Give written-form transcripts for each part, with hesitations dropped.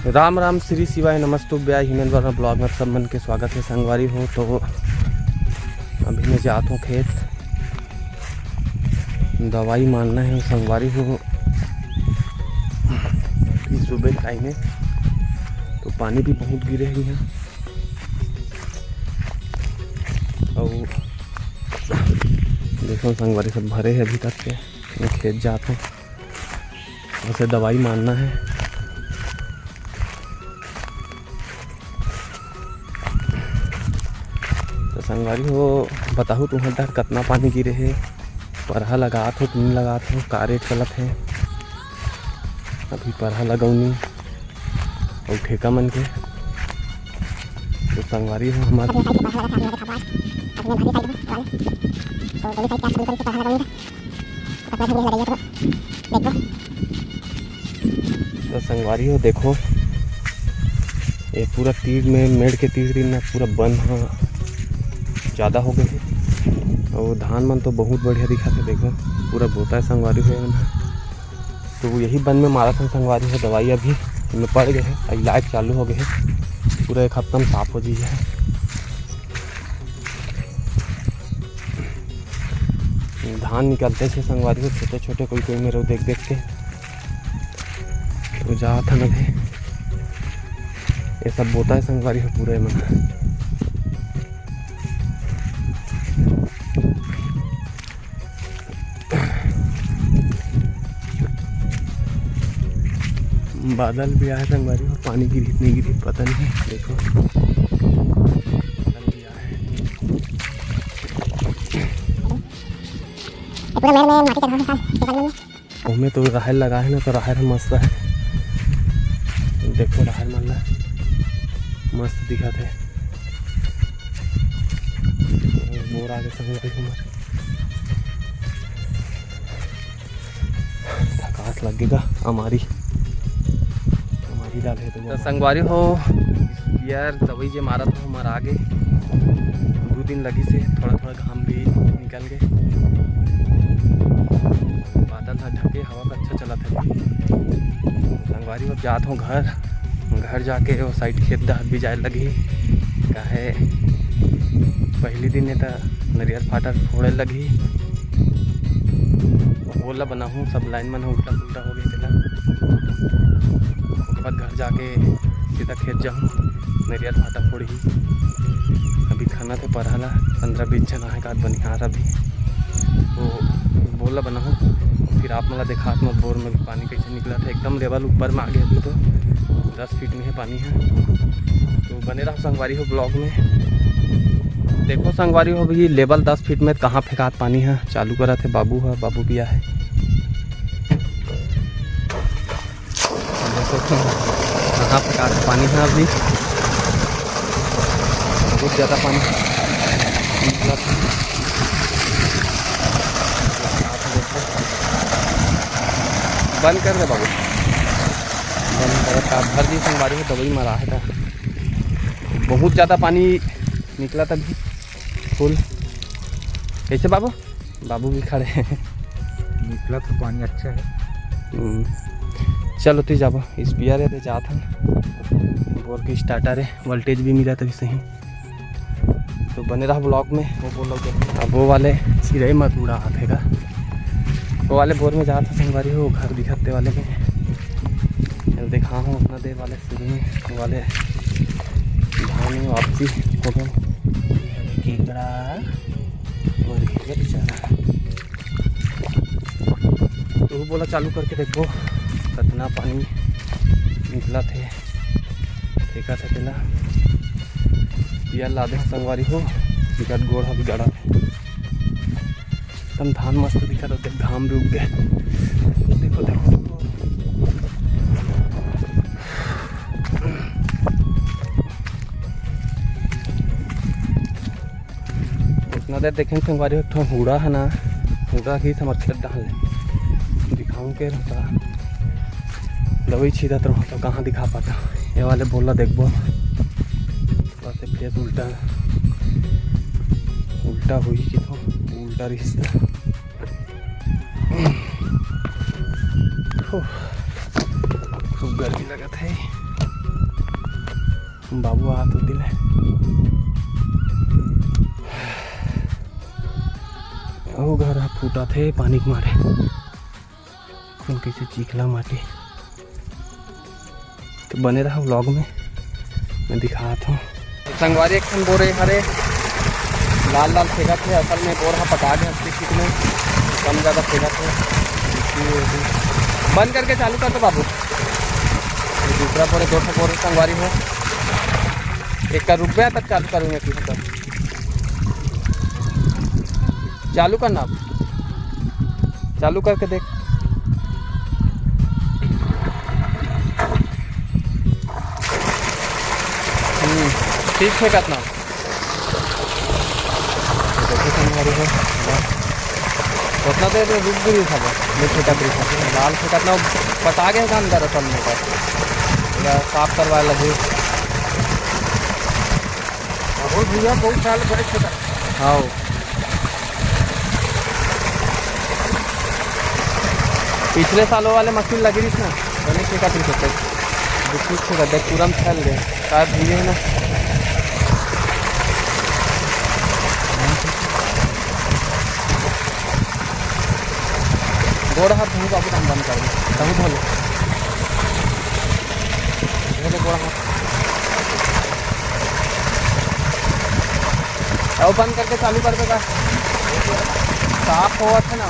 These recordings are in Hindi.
राम राम श्री शिवाय नमस्तुभ्याय हिमेंद्र वर्मा ब्लॉग में सब मन के स्वागत है। संगवारी हो तो अभी मैं जाता हूँ खेत, दवाई मारना है। संगवारी हो सुबह टाइम है तो पानी भी बहुत गिरे हैं यहाँ और देखो संगवारी सब भरे हैं अभी तक के। मैं खेत जाता हूँ, उसे दवाई मारना है। तो संगवारी हो बताओ तुम्हारे डर कितना पानी गिरे है, परहा लगात हो तुम लगात हो, का रेट चलत है। अभी परहा लगौनी और ठेका मन के तो संगवारी हो हमारे तो संगवारी हो देखो ये पूरा तीर में मेड़ के तीर में पूरा बंद ज़्यादा हो गए हैं और धान मन तो बहुत बढ़िया दिखा था। देखो पूरा बोता है संगवारी हो तो वो यही बंद में मारा था संगवारी हो। दवाई अभी में पड़ गए हैं, इलाज चालू हो गए हैं, पूरा एक हफ्ता में साफ हो जाइए। धान निकलते थे संगवारी हो छोटे छोटे, कोई कोई मेरे देख देख के तो जा था नभी ये सब बोता है संगवारी हो पूरे में। बादल भी आया संगवारी हो, पानी गिरी नहीं गिरी पता नहीं। देखो बादल भी आया है। में तो राहर लगा है ना, तो राहर मस्त है। देखो राहर मल्ला मस्त दिखा थे। बोर आगे संगवारी हमारे थकास लगेगा हमारी डाले तो संगवारी हो यार। दवाई जो मारा था हमारा आगे 2 दिन लगी से, थोड़ा थोड़ा घाम भी निकल गए। बादल था ढके, हवा का अच्छा चला था। संगवारी अब जाता हूँ घर जाके वो साइड खेत दहर भी जाए लगी। काहे पहली दिन तो नरियर फाटा फोड़े लगी, बोला बना हूँ सब लाइन मन उल्टा पुल्टा हो गई। बाद घर जाके सीधा खेत जाऊँ, नरियर फाटा फोड़ी। अभी खाना थे परहला 15-20 जन है का बनिहार अभी तो बोला बना हूँ। फिर आप मला देखा मत बोर में पानी कैसे निकला था, एकदम लेवल ऊपर में आ गया। अभी तो 10 फीट में है पानी है। तो बने रहो संगवारी हो ब्लॉग में। देखो संगवारी हो भी लेवल 10 फीट में कहाँ फेंकात पानी है। चालू करा थे बाबू है, बाबू भी है। कहाँ पे काट पानी है अभी, बहुत ज़्यादा पानी निकला था। बंद कर दे बाबू, बंद कर का भर दी संगवारी में दवाई मारा है था। बहुत ज़्यादा पानी निकला था भी फुल। कैसे बाबू बाबू भी खड़े हैं। निकला तो पानी अच्छा है। चलो तो जाबो स्पीयर है जात हम बोर की स्टार्टर है, वोल्टेज भी मिला तभी सही। तो बने रहा ब्लॉग में। वो बोलो अब वो वाले सिरे मत उड़ा हाथ है, वो वाले बोर में जा था संगवारी हो। घर दिखाते वाले में देखा हूँ उतना देर वाले सिरे में वाले धान में वापसी हो गए। बेचारा तो वो बोला चालू करके देखो कितना पानी निकला थे। देखा था पहला यार लादे संगवारी हो बिकट गोड़ भी गड़ा थे। एकदम धान मस्त दिखा था, घाम भी उग गए। देखो देखो उतना देर देखें संगवारी हो। तो हुड़ा है ना, हुड़ा ही हमारे खेत डाल दिखाऊँ के रहता दवाई छीदा तो कहाँ दिखा पाता। ये वाले बोला देखो थोड़ा से फेस उल्टा उल्टा हुई कि तो उल्टा रिश्ता हो, खूब गर्मी लगत है। बाबू आ तो दिल है। ओ घर फूटा थे पानी के मारे, खून कैसे चीखला माटी। तो बने रहा व्लॉग में, मैं दिखाता हूँ। संगवारी एक खन बोरे हरे लाल लाल फेंका थे, असल में बोरा पका गया 80 फीट में, कम ज़्यादा फेंका थे। बंद करके चालू कर दो बाबू। दूसरा बोरे 2 बोरे संगवारी है, एक का रुक गया तब चालू करूँगा। किसी का चालू करना, आप चालू करके देख। ठीक है कितना उतना देर में रुक गई था। लाल से कितना पटा गया था अंदर असल में, साफ करवा लगे। भैया बहुत साल बड़े छोटा। हाँ पिछले सालों वाले मशीन लगी रही थी ना, बने से का देख तुरंत फैल गए शायद भूले है ना। गोड़ हाथ धो बाबू, हम बंद कर दो, धो लो गोड़ हाथ। अब बंद करके चालू कर देगा, साफ हुआ था ना।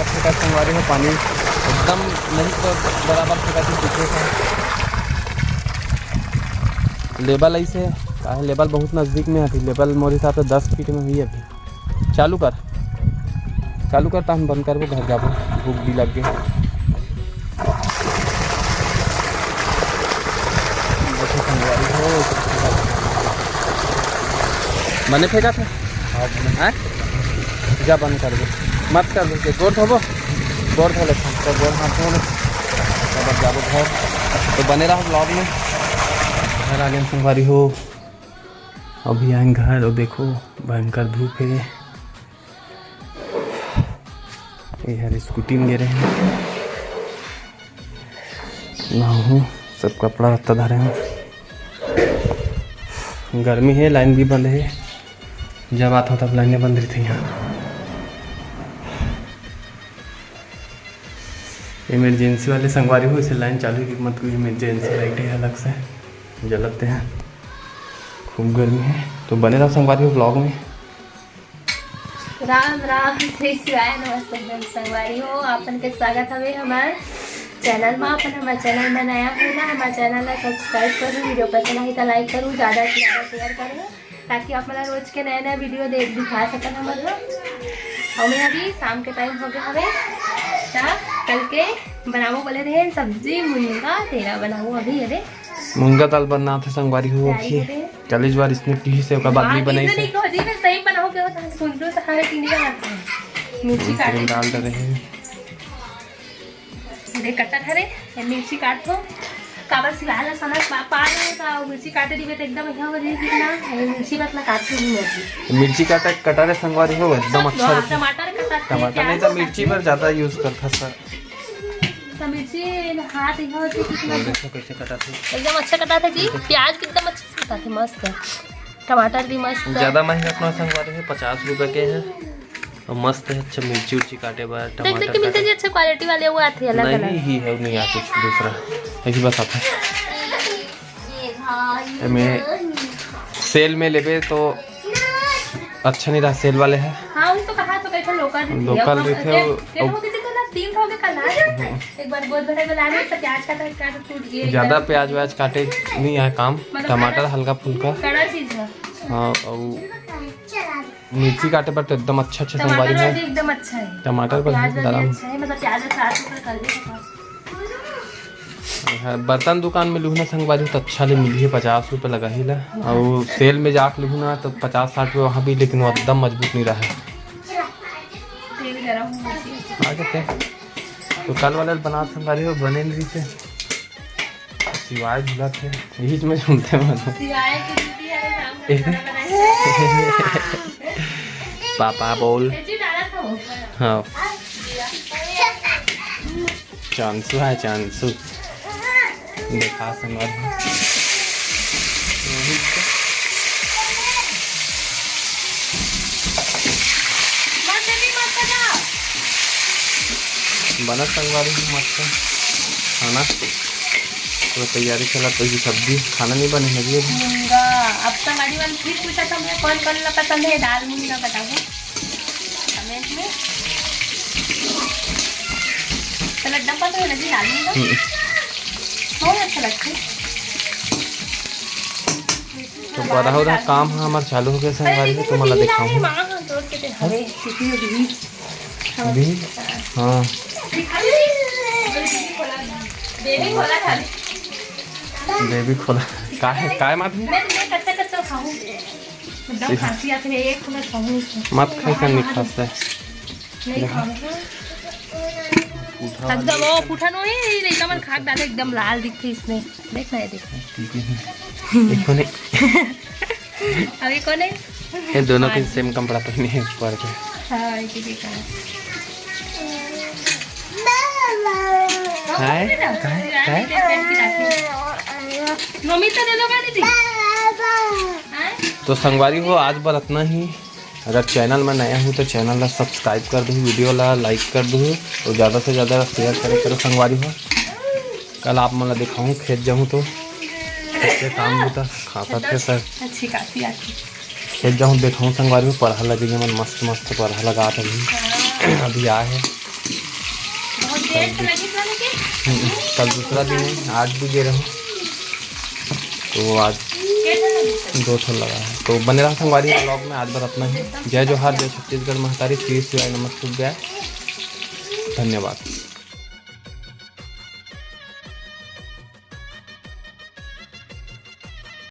फेंका संगवारी में पानी एकदम नहीं तो बराबर फेंका थी पीछे का। लेबल ऐसे है, लेबल बहुत नज़दीक में है अभी। लेबल मोरे हिसाब से 10 फीट में हुई है अभी। चालू कर तो हम बंद कर वो घर जाबो, भूख भी लग गई। मैंने फेंका था, जा बंद कर दो, मत कर दो। गोड़ धोबो, गोड़ धो लेते हैं तो गोड़ हाथ धो लेते, तब जाबो घर। तो बने रहा ब्लॉग में। घर आ गए संगवारी हो, अभी आए घर और देखो भयंकर धूप है। ये यार स्कूटी में गिरे हैं, नहाऊँ, सब कपड़ा रत्ता धरे हैं। गर्मी है, लाइन भी बंद है। जब आता तब लाइनें बंद रही थी यहाँ। इमरजेंसी वाले संगवारी हो, इसे लाइन चालू की मत कोई इमरजेंसी लाइट है अलग से जलते हैं। खूब गर्मी है, तो बने रहो संगवारी हो ब्लॉग में। राम राम जय शिवाय, नमस्ते संगवारी हो। आपन के स्वागत हवे हमारे चैनल में। अपन हमारे चैनल में नया हो ना, हमारे चैनल ला सब्सक्राइब करूँ, वीडियो पसंद आई तो लाइक करूँ, ज़्यादा से ज़्यादा शेयर करूँ, ताकि आप मेरा रोज के नए नए वीडियो दिखा सकन। हमारे हमें अभी शाम के टाइम हो गया हमें, कल के बनाओ बोले रहे सब्जी मुनगा तेरा बनाओ। अभी अरे मुनगा दाल बनना था संगवारी हो, चालीस बार इसने की से बाद भी बनाई से सही बनाओ के होता है। सुन लो तो हमारे तीन मिर्ची काट डाल रहे हैं, दे कट्टा धरे मिर्ची काट दो। काबर सिवाला सनक पा का मिर्ची काटे दिबे तो एकदम अच्छा हो जाए। कितना मिर्ची मतलब काट दूं मैं, मिर्ची कटारे संगवारी हो एकदम अच्छा। टमाटर कटा, टमाटर नहीं तो मिर्ची पर ज़्यादा यूज़ करता सर। तो मिर्ची हाथ यहाँ होती कितना कैसे कटा थे, एकदम अच्छा कटा था जी। प्याज भी एकदम अच्छे से कटा थे, मस्त है। टमाटर भी मस्त, ज़्यादा महंगा अपना संगवारी है, 50 रुपये के हैं और मस्त है। अच्छा मिर्ची उर्ची काटे बार टमाटर मिलते जी, अच्छा क्वालिटी वाले वो आते हैं अलग अलग ही है, नहीं आता कुछ दूसरा ऐसी बस आता है। मैं सेल में लेबे तो अच्छा नहीं रहा, सेल वाले है। हाँ वो तो कहा तो कैसा लोकल भी थे। एक बार बहुत बड़े बना रहे, प्याज काट टूट गया। ज़्यादा प्याज व्याज काटे नहीं है काम, टमाटर हल्का फुल्का कड़ा चीज है। हाँ और मिर्ची काटे पर तो एकदम अच्छा संगवारी है, एकदम अच्छा है। टमाटर पर अच्छा है, मतलब प्याज 60 रुपये कर दे। बर्तन दुकान में लूँ ना संगवारी तो अच्छा ले मिली है, 50 रुपये लगा ही ला। और सेल में जाके लूँ ना तो 50-60 रुपये वहाँ भी, लेकिन वो एकदम मजबूत नहीं रहा है। आगे तो कल वाले बना संगवारी हो बने नहीं थे, सिवाय झूला थे यही में सुनते पापा बोल। हाँ चांसू है चांसू देखा संगवारी बना संगवारी मस्त खाना तो तैयारी चला तो ये सब्जी खाना नहीं बने लगी है मूंगा। अब संगवारी वाले फिर पूछा था मैं कौन कौन ला पसंद है दाल मूंगा बताओ कमेंट में। चलो डब्बा तो लगी दाल मूंगा बहुत अच्छा लगता है। तो बड़ा हो रहा काम हाँ हमारा चालू हो गया संगवारी तो मला दिखाऊँ अभी हाँ बेबी खोला काय मात मैं कच्चा कच्चा खाऊं एकदम खांसी आती है एक मैं खाऊं मत खाई का नहीं खाता नहीं खाऊंगा एकदम वो पुठा नो है नहीं मन खाक डाले एकदम लाल दिखती इसमें देखना है देखो नहीं अभी कौन है ये दोनों के सेम कपड़ा पहने हैं ऊपर के हाँ ये देखा काय मम्मी तो दे दो दीदी। तो संगवारी हो आज बार इतना ही। अगर चैनल में नया हूँ तो चैनल ला सब्सक्राइब कर दो वीडियो ला लाइक कर दो और ज़्यादा से ज़्यादा शेयर करो संगवारी हो। कल आप मैं दिखाऊँ खेत जाऊँ तो कैसे काम होता खाता थे सर अच्छी काफी आती खेत जाऊँ दिखाऊँ संगवारी हो पढ़ा लगेंगे मन मस्त मस्त पढ़ा लगा अभी आए है बहुत देर से लगी था लेकिन कल दूसरा दिन है आज भी दे रहा हूँ तो आज 2 ठो लगा है। तो बने रहा संगवारी ब्लॉग में आज बार अपना ही। जय जोहार जय छत्तीसगढ़ महतारी श्री शिवाय नमस्तुभ्याय धन्यवाद।